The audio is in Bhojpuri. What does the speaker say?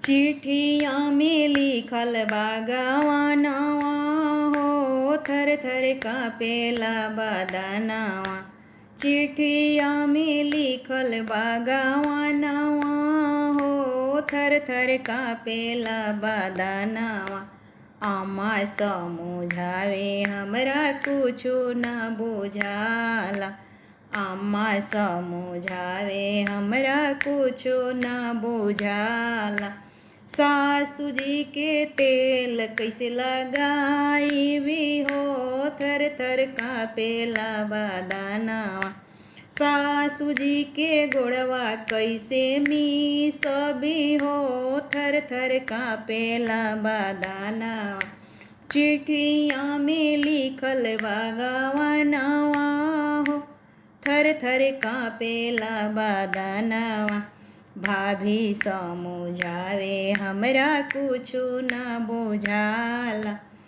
चिट्ठिया में लिखल बागवानवा हो, थर थर कापेला बदनवा। चिट्ठिया में लिखल बागवानवा हो, थर थर कापेला बदनवा। आमा समझावे हमरा कुछु न बुझाला। आमा समझावे हमरा कुछु न बुझाला। सासू जी के तेल कैसे लगाईबी हो, थर थर कापेला बदनवा। सासू जी के गोड़वा कैसे मीसबी हो, थर थर कापेला बदनवा। चिट्ठिया में लिखल बागवानवा हो, थर थर कापेला बदनवा। भाभी समझावे हमरा कुछु न बुझाला।